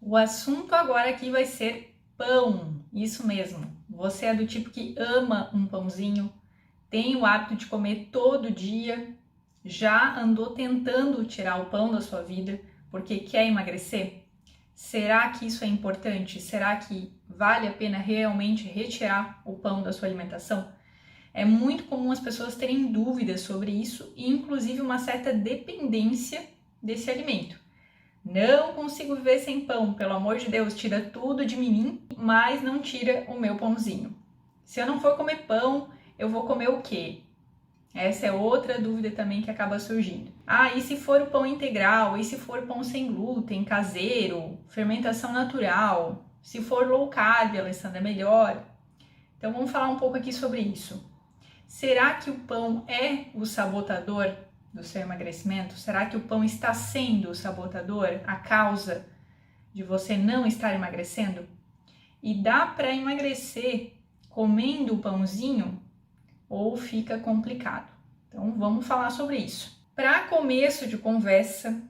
O assunto agora aqui vai ser pão, isso mesmo. Você é do tipo que ama um pãozinho, tem o hábito de comer todo dia, já andou tentando tirar o pão da sua vida porque quer emagrecer? Será que isso é importante? Será que vale a pena realmente retirar o pão da sua alimentação? É muito comum as pessoas terem dúvidas sobre isso e inclusive uma certa dependência desse alimento. Não consigo viver sem pão, pelo amor de Deus, tira tudo de mim, mas não tira o meu pãozinho. Se eu não for comer pão, eu vou comer o quê? Essa é outra dúvida também que acaba surgindo. E se for o pão integral? E se for pão sem glúten, caseiro, fermentação natural? Se for low carb, Alessandra, é melhor? Então vamos falar um pouco aqui sobre isso. Será que o pão é o sabotador do seu emagrecimento? Será que o pão está sendo o sabotador, a causa de você não estar emagrecendo? E dá para emagrecer comendo o pãozinho ou fica complicado? Então vamos falar sobre isso. Para começo de conversa,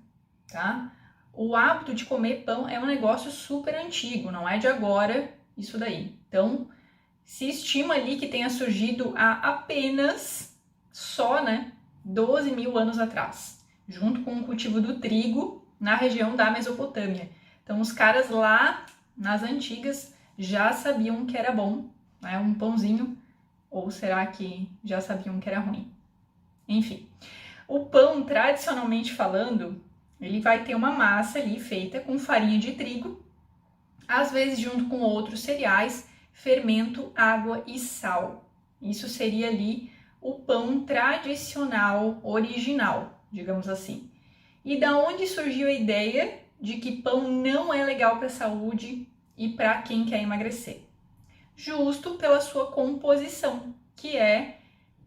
tá? O hábito de comer pão é um negócio super antigo, não é de agora isso daí. Então se estima ali que tenha surgido há apenas 12 mil anos atrás, junto com o cultivo do trigo na região da Mesopotâmia. Então os caras lá nas antigas já sabiam que era bom, né, um pãozinho, ou será que já sabiam que era ruim? Enfim, o pão, tradicionalmente falando, ele vai ter uma massa ali feita com farinha de trigo, às vezes junto com outros cereais, fermento, água e sal. Isso seria ali o pão tradicional, original, digamos assim. E da onde surgiu a ideia de que pão não é legal para a saúde e para quem quer emagrecer? Justo pela sua composição, que é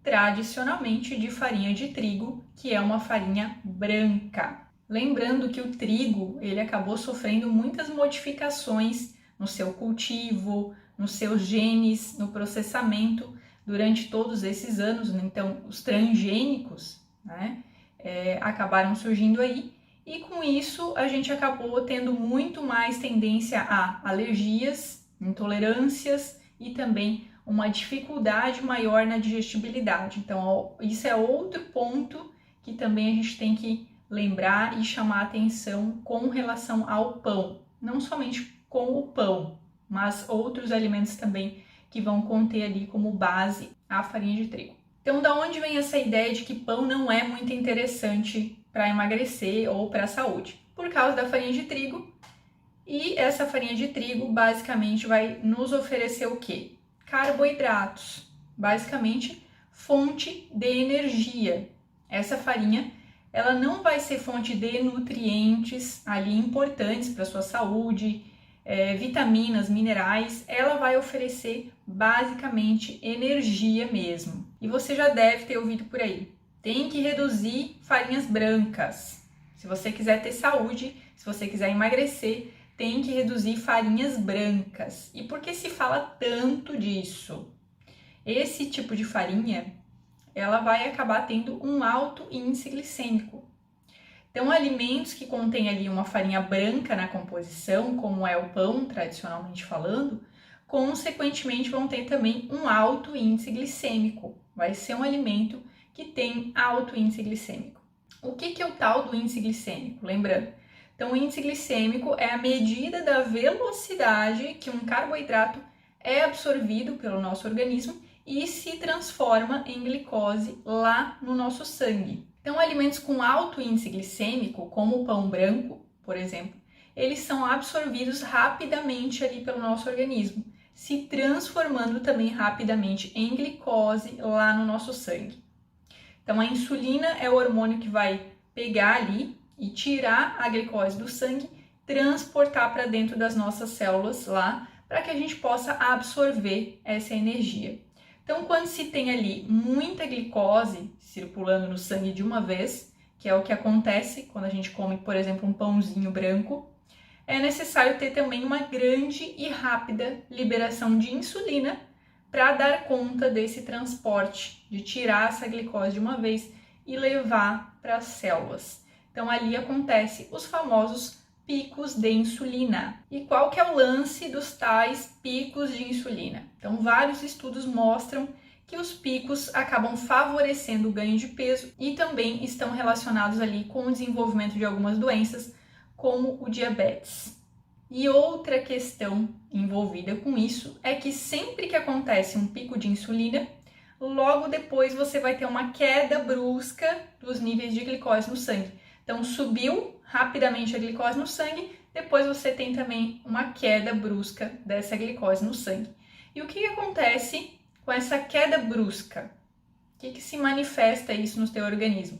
tradicionalmente de farinha de trigo, que é uma farinha branca. Lembrando que o trigo, ele acabou sofrendo muitas modificações no seu cultivo, nos seus genes, no processamento durante todos esses anos. Então, os transgênicos, né, acabaram surgindo aí, e com isso a gente acabou tendo muito mais tendência a alergias, intolerâncias e também uma dificuldade maior na digestibilidade. Então, isso é outro ponto que também a gente tem que lembrar e chamar atenção com relação ao pão. Não somente com o pão, mas outros alimentos também que vão conter ali como base a farinha de trigo. Então, da onde vem essa ideia de que pão não é muito interessante para emagrecer ou para a saúde? Por causa da farinha de trigo. E essa farinha de trigo basicamente vai nos oferecer o quê? Carboidratos, basicamente fonte de energia. Essa farinha, ela não vai ser fonte de nutrientes ali importantes para a sua saúde, vitaminas, minerais, ela vai oferecer basicamente energia mesmo. E você já deve ter ouvido por aí, tem que reduzir farinhas brancas. Se você quiser ter saúde, se você quiser emagrecer, tem que reduzir farinhas brancas. E por que se fala tanto disso? Esse tipo de farinha, ela vai acabar tendo um alto índice glicêmico. Então, alimentos que contêm ali uma farinha branca na composição, como é o pão, tradicionalmente falando, consequentemente vão ter também um alto índice glicêmico. Vai ser um alimento que tem alto índice glicêmico. O que é o tal do índice glicêmico? Lembrando, então o índice glicêmico é a medida da velocidade que um carboidrato é absorvido pelo nosso organismo e se transforma em glicose lá no nosso sangue. Então, alimentos com alto índice glicêmico, como o pão branco, por exemplo, eles são absorvidos rapidamente ali pelo nosso organismo, se transformando também rapidamente em glicose lá no nosso sangue. Então, a insulina é o hormônio que vai pegar ali e tirar a glicose do sangue, transportar para dentro das nossas células lá, para que a gente possa absorver essa energia. Então, quando se tem ali muita glicose circulando no sangue de uma vez, que é o que acontece quando a gente come, por exemplo, um pãozinho branco, é necessário ter também uma grande e rápida liberação de insulina para dar conta desse transporte, de tirar essa glicose de uma vez e levar para as células. Então, ali acontece os famosos picos de insulina. E qual que é o lance dos tais picos de insulina? Então, vários estudos mostram que os picos acabam favorecendo o ganho de peso e também estão relacionados ali com o desenvolvimento de algumas doenças, como o diabetes. E outra questão envolvida com isso é que sempre que acontece um pico de insulina, logo depois você vai ter uma queda brusca dos níveis de glicose no sangue. Então subiu rapidamente a glicose no sangue, depois você tem também uma queda brusca dessa glicose no sangue. E o que acontece com essa queda brusca? O que se manifesta isso no teu organismo?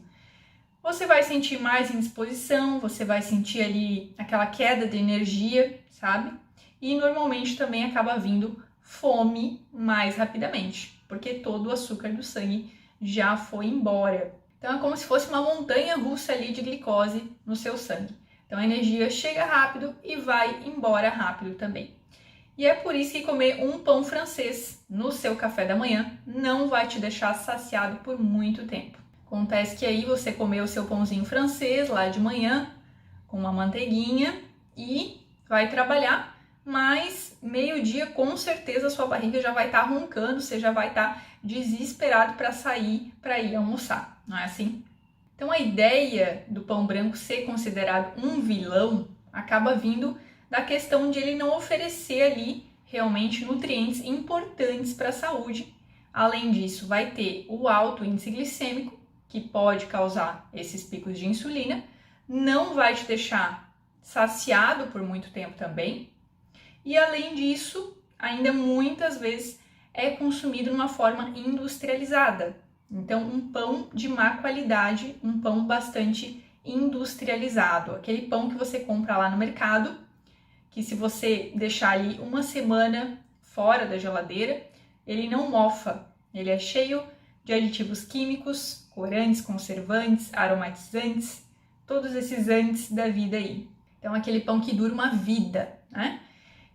Você vai sentir mais indisposição, você vai sentir ali aquela queda de energia, sabe? E normalmente também acaba vindo fome mais rapidamente, porque todo o açúcar do sangue já foi embora. Então é como se fosse uma montanha russa ali de glicose no seu sangue. Então a energia chega rápido e vai embora rápido também. E é por isso que comer um pão francês no seu café da manhã não vai te deixar saciado por muito tempo. Acontece que aí você comeu o seu pãozinho francês lá de manhã, com uma manteiguinha, e vai trabalhar, mas meio-dia com certeza a sua barriga já vai estar roncando, você já vai estar desesperado para sair, para ir almoçar, não é assim? Então a ideia do pão branco ser considerado um vilão acaba vindo da questão de ele não oferecer ali realmente nutrientes importantes para a saúde. Além disso, vai ter o alto índice glicêmico, que pode causar esses picos de insulina, não vai te deixar saciado por muito tempo também, e além disso, ainda muitas vezes é consumido de uma forma industrializada. Então, um pão de má qualidade, um pão bastante industrializado, aquele pão que você compra lá no mercado, que se você deixar ali uma semana fora da geladeira, ele não mofa, ele é cheio de aditivos químicos, corantes, conservantes, aromatizantes, todos esses antes da vida aí. Então, aquele pão que dura uma vida, né?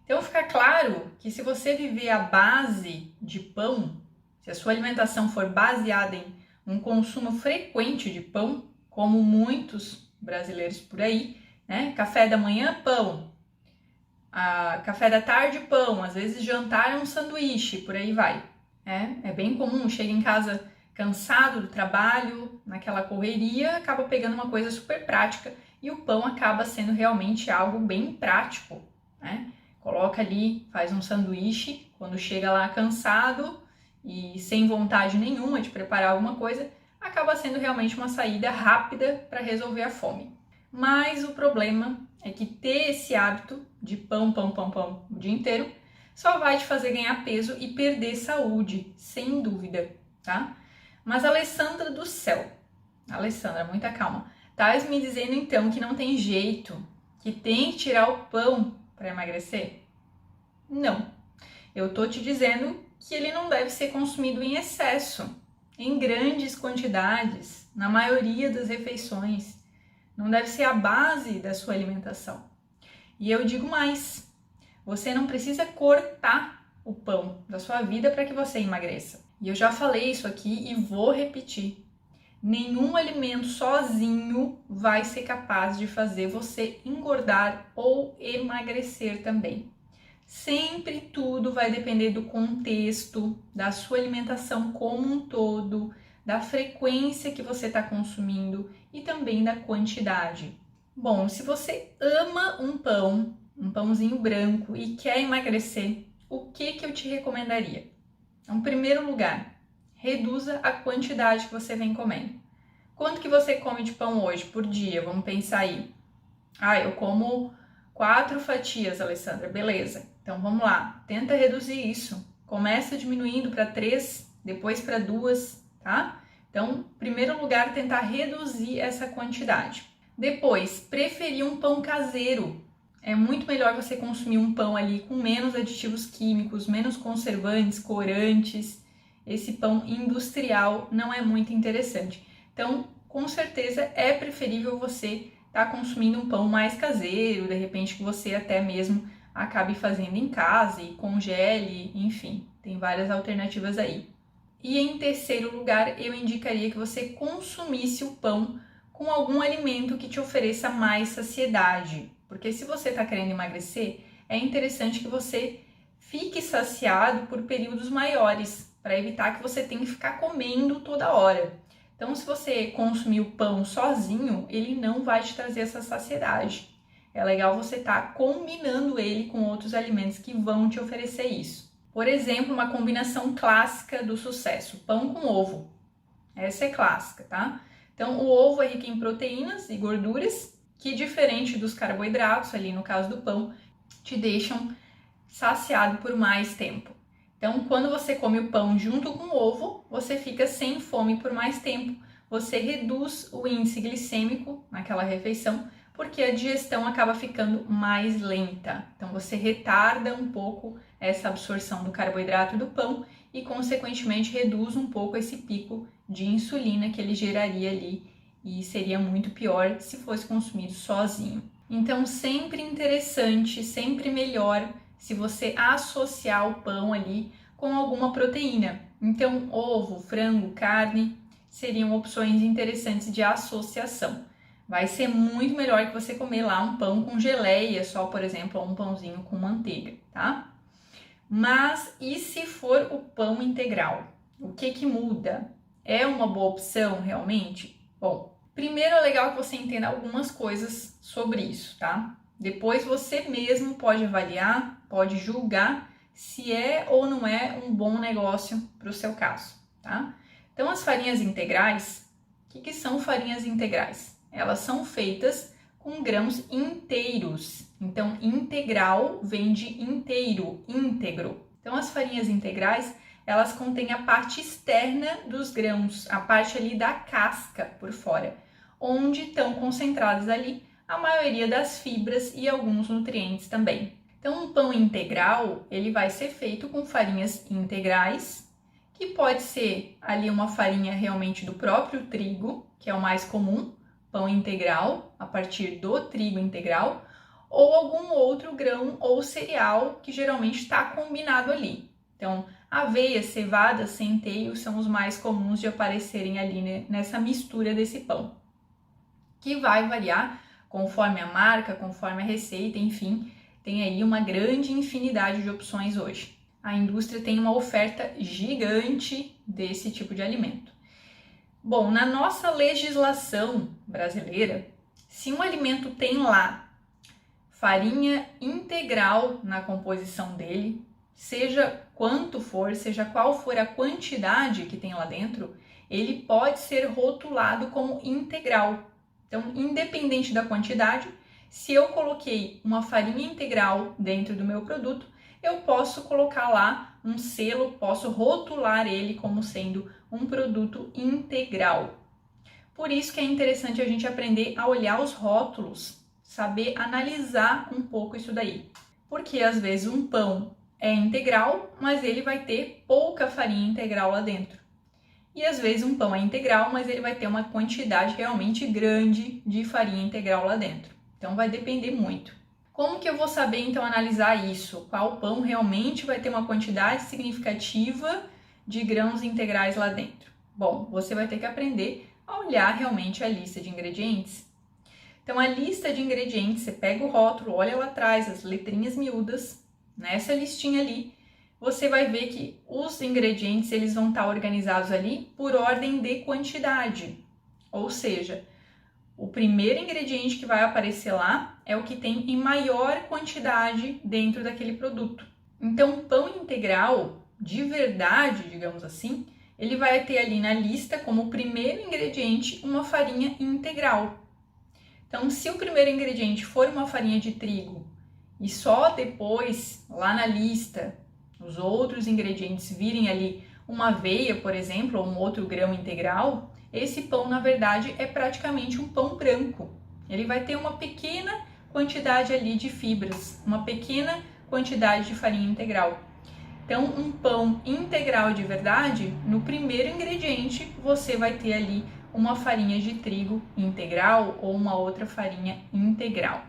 Então, fica claro que se você viver à base de pão, se a sua alimentação for baseada em um consumo frequente de pão, como muitos brasileiros por aí, né? Café da manhã, pão. Café da tarde, pão. Às vezes, jantar é um sanduíche, por aí vai. É bem comum, chega em casa cansado do trabalho, naquela correria, acaba pegando uma coisa super prática e o pão acaba sendo realmente algo bem prático, né? Coloca ali, faz um sanduíche, quando chega lá cansado e sem vontade nenhuma de preparar alguma coisa, acaba sendo realmente uma saída rápida para resolver a fome. Mas o problema é que ter esse hábito de pão o dia inteiro só vai te fazer ganhar peso e perder saúde, sem dúvida, tá? Mas Alessandra do céu, Alessandra, muita calma, estás me dizendo então que não tem jeito, que tem que tirar o pão para emagrecer? Não, eu tô te dizendo que ele não deve ser consumido em excesso, em grandes quantidades, na maioria das refeições, não deve ser a base da sua alimentação. E eu digo mais, você não precisa cortar o pão da sua vida para que você emagreça. E eu já falei isso aqui e vou repetir. Nenhum alimento sozinho vai ser capaz de fazer você engordar ou emagrecer também. Sempre tudo vai depender do contexto, da sua alimentação como um todo, da frequência que você está consumindo e também da quantidade. Bom, se você ama um pãozinho branco e quer emagrecer, o que eu te recomendaria? Em primeiro lugar, reduza a quantidade que você vem comendo. Quanto que você come de pão hoje por dia? Vamos pensar aí. Eu como 4 fatias, Alessandra, beleza. Então vamos lá, tenta reduzir isso. Começa diminuindo para 3, depois para 2, tá? Então, em primeiro lugar, tentar reduzir essa quantidade. Depois, preferir um pão caseiro. É muito melhor você consumir um pão ali com menos aditivos químicos, menos conservantes, corantes. Esse pão industrial não é muito interessante. Então, com certeza, é preferível você estar consumindo um pão mais caseiro, de repente que você até mesmo acabe fazendo em casa e congele, enfim, tem várias alternativas aí. E em terceiro lugar, eu indicaria que você consumisse o pão com algum alimento que te ofereça mais saciedade, Porque se você está querendo emagrecer, é interessante que você fique saciado por períodos maiores, para evitar que você tenha que ficar comendo toda hora. Então, se você consumir o pão sozinho, ele não vai te trazer essa saciedade. É legal você estar combinando ele com outros alimentos que vão te oferecer isso. Por exemplo, uma combinação clássica do sucesso, pão com ovo. Essa é clássica, tá? Então, o ovo é rico em proteínas e gorduras, que diferente dos carboidratos, ali no caso do pão, te deixam saciado por mais tempo. Então, quando você come o pão junto com o ovo, você fica sem fome por mais tempo. Você reduz o índice glicêmico naquela refeição, porque a digestão acaba ficando mais lenta. Então, você retarda um pouco essa absorção do carboidrato do pão e, consequentemente, reduz um pouco esse pico de insulina que ele geraria ali e seria muito pior se fosse consumido sozinho. Então, sempre interessante, sempre melhor se você associar o pão ali com alguma proteína. Então, ovo, frango, carne seriam opções interessantes de associação. Vai ser muito melhor que você comer lá um pão com geleia só, por exemplo, ou um pãozinho com manteiga, tá? Mas e se for o pão integral? O que muda? É uma boa opção realmente? Bom, primeiro é legal que você entenda algumas coisas sobre isso, tá? Depois você mesmo pode avaliar, pode julgar se é ou não é um bom negócio para o seu caso, tá? Então, as farinhas integrais, o que são farinhas integrais? Elas são feitas com grãos inteiros. Então, integral vem de inteiro, íntegro. Então, as farinhas integrais, elas contêm a parte externa dos grãos, a parte ali da casca por fora, onde estão concentradas ali a maioria das fibras e alguns nutrientes também. Então, um pão integral, ele vai ser feito com farinhas integrais, que pode ser ali uma farinha realmente do próprio trigo, que é o mais comum, pão integral, a partir do trigo integral, ou algum outro grão ou cereal que geralmente está combinado ali. Então, aveia, cevada, centeio são os mais comuns de aparecerem ali nessa mistura desse pão, que vai variar conforme a marca, conforme a receita, enfim, tem aí uma grande infinidade de opções hoje. A indústria tem uma oferta gigante desse tipo de alimento. Bom, na nossa legislação brasileira, se um alimento tem lá farinha integral na composição dele, seja quanto for, seja qual for a quantidade que tem lá dentro, ele pode ser rotulado como integral. Então, independente da quantidade, se eu coloquei uma farinha integral dentro do meu produto, eu posso colocar lá um selo, posso rotular ele como sendo um produto integral. Por isso que é interessante a gente aprender a olhar os rótulos, saber analisar um pouco isso daí. Porque às vezes um pão é integral, mas ele vai ter pouca farinha integral lá dentro. E às vezes um pão é integral, mas ele vai ter uma quantidade realmente grande de farinha integral lá dentro. Então vai depender muito. Como que eu vou saber então analisar isso? Qual pão realmente vai ter uma quantidade significativa de grãos integrais lá dentro? Bom, você vai ter que aprender a olhar realmente a lista de ingredientes. Então a lista de ingredientes, você pega o rótulo, olha lá atrás, as letrinhas miúdas, nessa listinha ali, você vai ver que os ingredientes eles vão estar organizados ali por ordem de quantidade. Ou seja, o primeiro ingrediente que vai aparecer lá é o que tem em maior quantidade dentro daquele produto. Então, o pão integral, de verdade, digamos assim, ele vai ter ali na lista como primeiro ingrediente uma farinha integral. Então, se o primeiro ingrediente for uma farinha de trigo e só depois, lá na lista, os outros ingredientes virem ali uma aveia, por exemplo, ou um outro grão integral, esse pão, na verdade, é praticamente um pão branco. Ele vai ter uma pequena quantidade ali de fibras, uma pequena quantidade de farinha integral. Então, um pão integral de verdade, no primeiro ingrediente, você vai ter ali uma farinha de trigo integral ou uma outra farinha integral.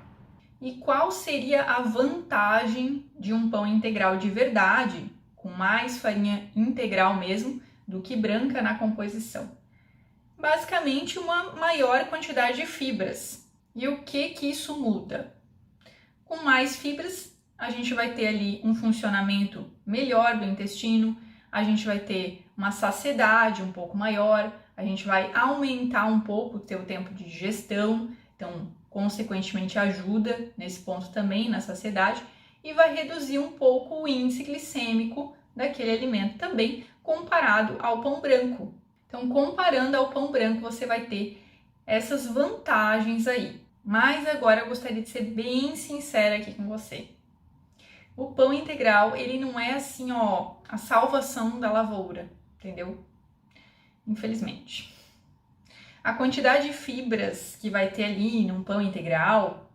E qual seria a vantagem de um pão integral de verdade, com mais farinha integral mesmo, do que branca na composição? Basicamente, uma maior quantidade de fibras. E o que isso muda? Com mais fibras, a gente vai ter ali um funcionamento melhor do intestino, a gente vai ter uma saciedade um pouco maior, a gente vai aumentar um pouco o teu tempo de digestão, então, consequentemente, ajuda nesse ponto também, na saciedade, e vai reduzir um pouco o índice glicêmico daquele alimento também, comparado ao pão branco. Então, comparando ao pão branco, você vai ter essas vantagens aí. Mas agora eu gostaria de ser bem sincera aqui com você. O pão integral, ele não é assim, ó, a salvação da lavoura, entendeu? Infelizmente. A quantidade de fibras que vai ter ali num pão integral,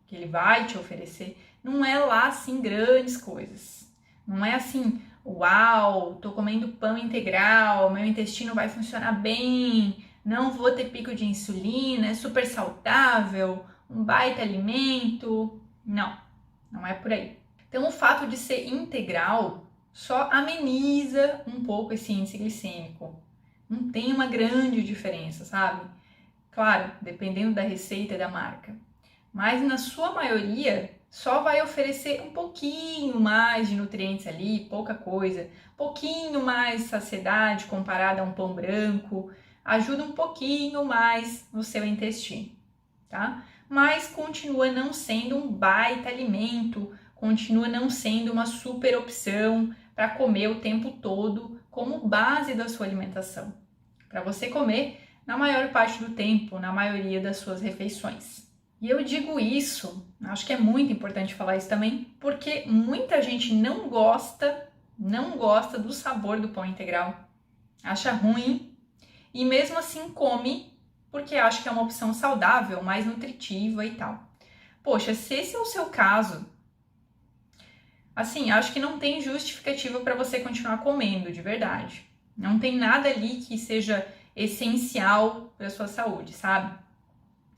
que ele vai te oferecer, não é lá assim grandes coisas. Não é assim, uau, tô comendo pão integral, meu intestino vai funcionar bem, não vou ter pico de insulina, é super saudável, um baita alimento. Não, não é por aí. Então, o fato de ser integral só ameniza um pouco esse índice glicêmico. Não tem uma grande diferença, sabe? Claro, dependendo da receita e da marca. Mas na sua maioria, só vai oferecer um pouquinho mais de nutrientes ali, pouca coisa. Pouquinho mais saciedade comparada a um pão branco. Ajuda um pouquinho mais no seu intestino, tá? Mas continua não sendo um baita alimento, continua não sendo uma super opção para comer o tempo todo como base da sua alimentação. Para você comer na maior parte do tempo, na maioria das suas refeições. E eu digo isso, acho que é muito importante falar isso também, porque muita gente não gosta do sabor do pão integral, acha ruim e mesmo assim come porque acha que é uma opção saudável, mais nutritiva e tal. Poxa, se esse é o seu caso, assim, acho que não tem justificativa para você continuar comendo, de verdade. Não tem nada ali que seja essencial para a sua saúde, sabe?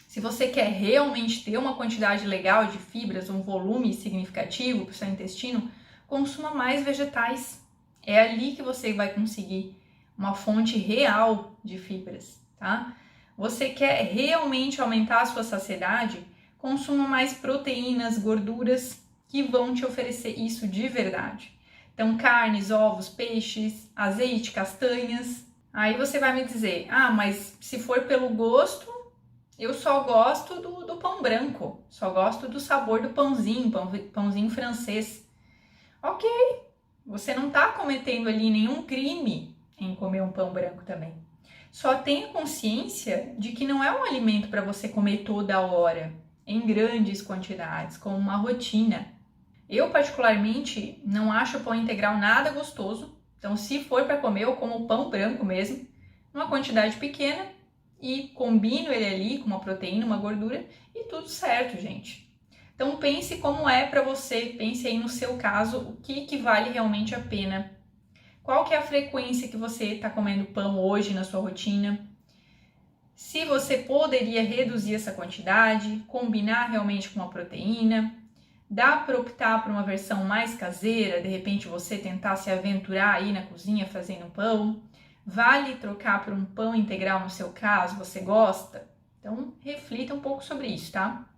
Se você quer realmente ter uma quantidade legal de fibras, um volume significativo para o seu intestino, consuma mais vegetais. É ali que você vai conseguir uma fonte real de fibras, tá? Você quer realmente aumentar a sua saciedade? Consuma mais proteínas, gorduras que vão te oferecer isso de verdade. Então, carnes, ovos, peixes, azeite, castanhas. Aí você vai me dizer, mas se for pelo gosto, eu só gosto do pão branco, só gosto do sabor do pãozinho francês. Ok, você não está cometendo ali nenhum crime em comer um pão branco também. Só tenha consciência de que não é um alimento para você comer toda hora, em grandes quantidades, como uma rotina. Eu, particularmente, não acho o pão integral nada gostoso, então se for para comer, eu como pão branco mesmo, numa quantidade pequena, e combino ele ali com uma proteína, uma gordura e tudo certo, gente. Então pense como é para você, pense aí no seu caso, o que vale realmente a pena. Qual que é a frequência que você está comendo pão hoje na sua rotina? Se você poderia reduzir essa quantidade, combinar realmente com uma proteína, dá para optar por uma versão mais caseira, de repente você tentar se aventurar aí na cozinha fazendo um pão. Vale trocar por um pão integral no seu caso? Você gosta? Então, reflita um pouco sobre isso, tá?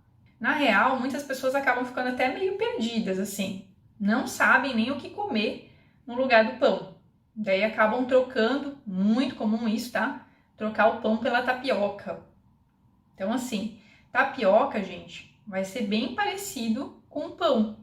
Na real, muitas pessoas acabam ficando até meio perdidas, assim. Não sabem nem o que comer no lugar do pão. Daí acabam trocando, muito comum isso, tá? Trocar o pão pela tapioca. Então, assim, tapioca, gente, vai ser bem parecido com o pão.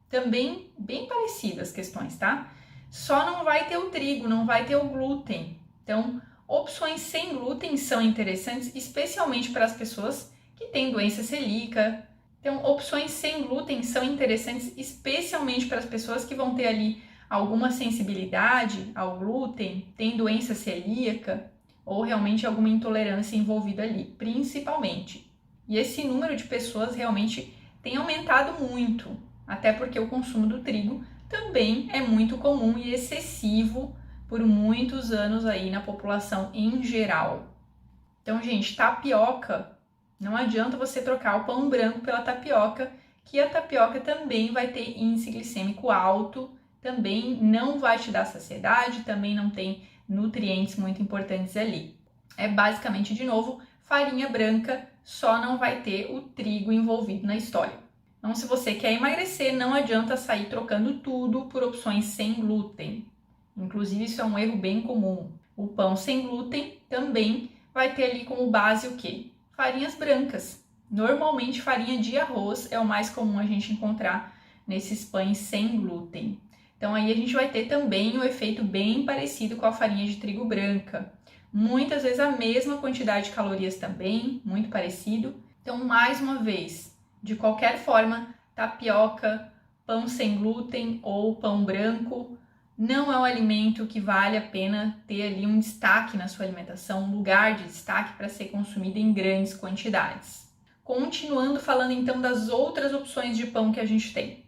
Também bem parecido as questões, tá? Só não vai ter o trigo, não vai ter o glúten. Então, opções sem glúten são interessantes, especialmente para as pessoas que têm doença celíaca. Então, opções sem glúten são interessantes, especialmente para as pessoas que vão ter ali alguma sensibilidade ao glúten, tem doença celíaca ou realmente alguma intolerância envolvida ali, principalmente. E esse número de pessoas realmente tem aumentado muito, até porque o consumo do trigo também é muito comum e excessivo por muitos anos aí na população em geral. Então, gente, tapioca, não adianta você trocar o pão branco pela tapioca, que a tapioca também vai ter índice glicêmico alto, também não vai te dar saciedade, também não tem nutrientes muito importantes ali. É basicamente, de novo, farinha branca, só não vai ter o trigo envolvido na história. Então, se você quer emagrecer, não adianta sair trocando tudo por opções sem glúten. Inclusive, isso é um erro bem comum. O pão sem glúten também vai ter ali como base o quê? Farinhas brancas. Normalmente, farinha de arroz é o mais comum a gente encontrar nesses pães sem glúten. Então, aí a gente vai ter também um efeito bem parecido com a farinha de trigo branca. Muitas vezes a mesma quantidade de calorias também, muito parecido. Então, mais uma vez, de qualquer forma, tapioca, pão sem glúten ou pão branco não é um alimento que vale a pena ter ali um destaque na sua alimentação, um lugar de destaque para ser consumido em grandes quantidades. Continuando falando então das outras opções de pão que a gente tem.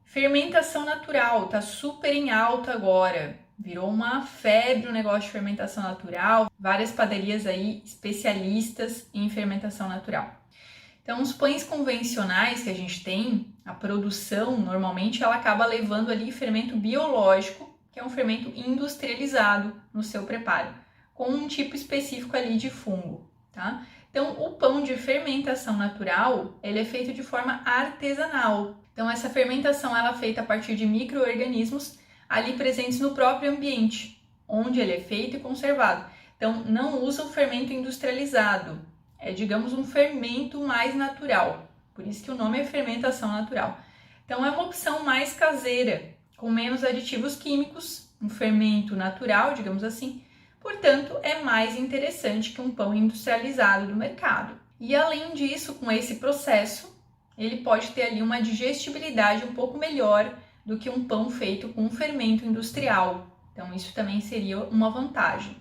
Fermentação natural, tá super em alta agora. Virou uma febre o negócio de fermentação natural. Várias padarias aí especialistas em fermentação natural. Então, os pães convencionais que a gente tem, a produção, normalmente, ela acaba levando ali fermento biológico, que é um fermento industrializado no seu preparo, com um tipo específico ali de fungo, tá? Então, o pão de fermentação natural, ele é feito de forma artesanal. Então, essa fermentação ela é feita a partir de micro-organismos ali presentes no próprio ambiente, onde ele é feito e conservado. Então, não usa o fermento industrializado. É, digamos, um fermento mais natural. Por isso que o nome é fermentação natural. Então, é uma opção mais caseira, com menos aditivos químicos, um fermento natural, digamos assim. Portanto, é mais interessante que um pão industrializado do mercado. E, além disso, com esse processo, ele pode ter ali uma digestibilidade um pouco melhor do que um pão feito com um fermento industrial. Então, isso também seria uma vantagem.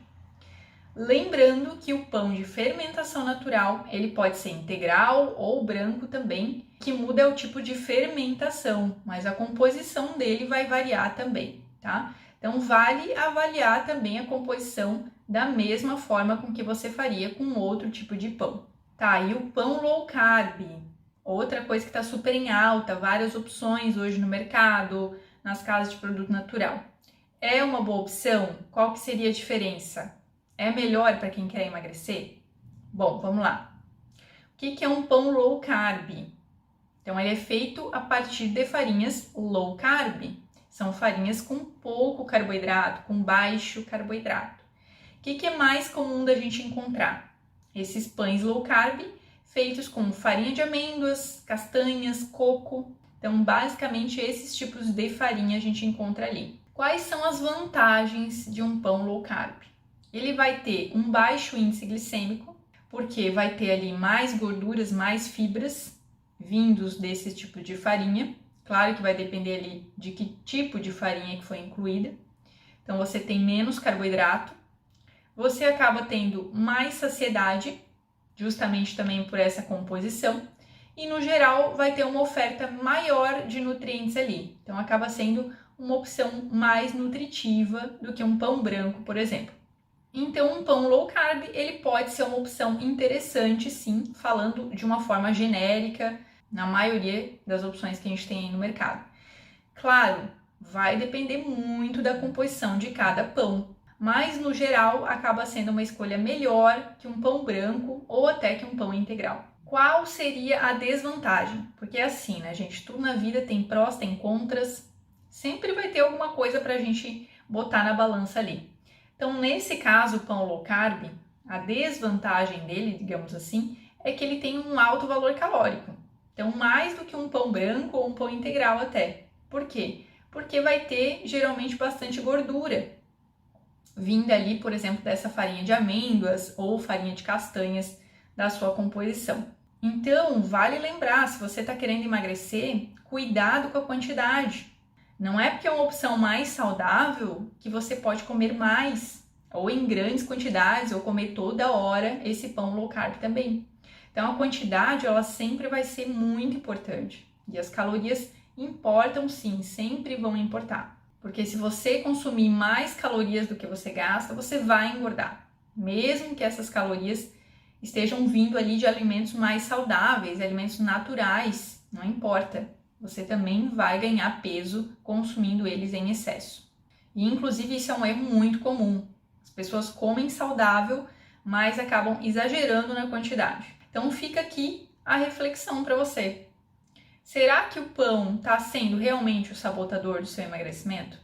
Lembrando que o pão de fermentação natural, ele pode ser integral ou branco também, que muda é o tipo de fermentação, mas a composição dele vai variar também, tá? Então, vale avaliar também a composição da mesma forma com que você faria com outro tipo de pão. Tá, e o pão low carb, outra coisa que está super em alta, várias opções hoje no mercado, nas casas de produto natural. É uma boa opção? Qual que seria a diferença? É melhor para quem quer emagrecer? Bom, vamos lá. O que é um pão low carb? Então, ele é feito a partir de farinhas low carb. São farinhas com pouco carboidrato, com baixo carboidrato. O que é mais comum da gente encontrar? Esses pães low carb feitos com farinha de amêndoas, castanhas, coco. Então, basicamente, esses tipos de farinha a gente encontra ali. Quais são as vantagens de um pão low carb? Ele vai ter um baixo índice glicêmico, porque vai ter ali mais gorduras, mais fibras vindos desse tipo de farinha. Claro que vai depender ali de que tipo de farinha que foi incluída. Então, você tem menos carboidrato. Você acaba tendo mais saciedade, justamente também por essa composição. E, no geral, vai ter uma oferta maior de nutrientes ali. Então, acaba sendo uma opção mais nutritiva do que um pão branco, por exemplo. Então, um pão low carb, ele pode ser uma opção interessante, sim, falando de uma forma genérica, na maioria das opções que a gente tem aí no mercado. Claro, vai depender muito da composição de cada pão, mas no geral acaba sendo uma escolha melhor que um pão branco ou até que um pão integral. Qual seria a desvantagem? Porque é assim, né, gente? Tudo na vida tem prós, tem contras, sempre vai ter alguma coisa pra gente botar na balança ali. Então, nesse caso, o pão low carb, a desvantagem dele, digamos assim, é que ele tem um alto valor calórico. Então, mais do que um pão branco ou um pão integral até. Por quê? Porque vai ter, geralmente, bastante gordura vinda ali, por exemplo, dessa farinha de amêndoas ou farinha de castanhas da sua composição. Então, vale lembrar, se você está querendo emagrecer, cuidado com a quantidade. Não é porque é uma opção mais saudável que você pode comer mais, ou em grandes quantidades, ou comer toda hora esse pão low carb também. Então, a quantidade, ela sempre vai ser muito importante. E as calorias importam sim, sempre vão importar. Porque se você consumir mais calorias do que você gasta, você vai engordar. Mesmo que essas calorias estejam vindo ali de alimentos mais saudáveis, alimentos naturais, não importa. Você também vai ganhar peso consumindo eles em excesso. E, inclusive, isso é um erro muito comum. As pessoas comem saudável, mas acabam exagerando na quantidade. Então, fica aqui a reflexão para você. Será que o pão está sendo realmente o sabotador do seu emagrecimento?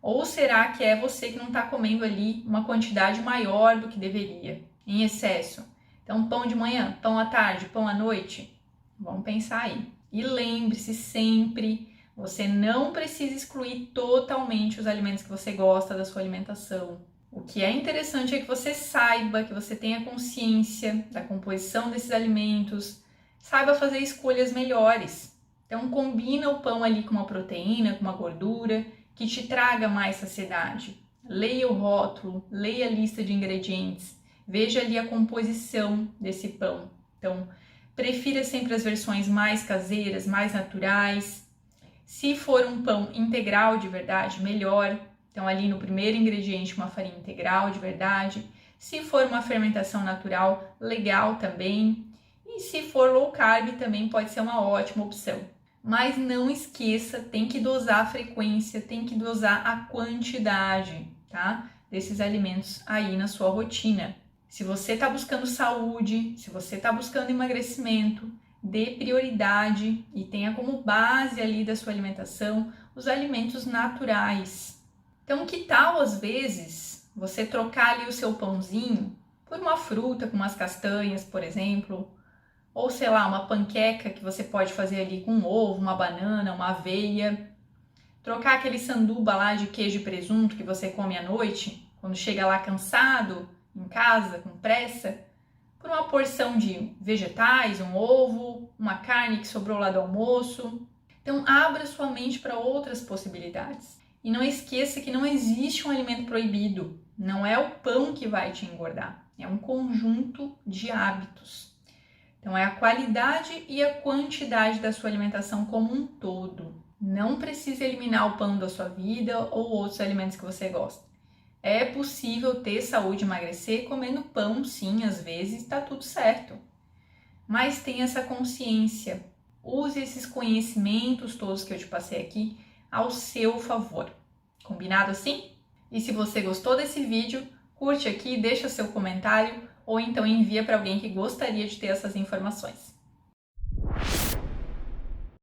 Ou será que é você que não está comendo ali uma quantidade maior do que deveria, em excesso? Então, pão de manhã, pão à tarde, pão à noite? Vamos pensar aí. E lembre-se sempre, você não precisa excluir totalmente os alimentos que você gosta da sua alimentação. O que é interessante é que você saiba, que você tenha consciência da composição desses alimentos, saiba fazer escolhas melhores. Então, combina o pão ali com uma proteína, com uma gordura, que te traga mais saciedade. Leia o rótulo, leia a lista de ingredientes, veja ali a composição desse pão. Então, prefira sempre as versões mais caseiras, mais naturais. Se for um pão integral de verdade, melhor. Então, ali no primeiro ingrediente, uma farinha integral de verdade. Se for uma fermentação natural, legal também. E se for low carb, também pode ser uma ótima opção. Mas não esqueça, tem que dosar a frequência, tem que dosar a quantidade, tá? Desses alimentos aí na sua rotina. Se você está buscando saúde, se você está buscando emagrecimento, dê prioridade e tenha como base ali da sua alimentação os alimentos naturais. Então, que tal, às vezes, você trocar ali o seu pãozinho por uma fruta, com umas castanhas, por exemplo, ou sei lá, uma panqueca que você pode fazer ali com um ovo, uma banana, uma aveia. Trocar aquele sanduba lá de queijo e presunto que você come à noite, quando chega lá cansado, em casa, com pressa, por uma porção de vegetais, um ovo, uma carne que sobrou lá do almoço. Então, abra sua mente para outras possibilidades. E não esqueça que não existe um alimento proibido. Não é o pão que vai te engordar. É um conjunto de hábitos. Então, é a qualidade e a quantidade da sua alimentação como um todo. Não precisa eliminar o pão da sua vida ou outros alimentos que você gosta. É possível ter saúde e emagrecer comendo pão, sim, às vezes está tudo certo. Mas tenha essa consciência. Use esses conhecimentos todos que eu te passei aqui ao seu favor. Combinado assim? E se você gostou desse vídeo, curte aqui, deixa seu comentário ou então envia para alguém que gostaria de ter essas informações.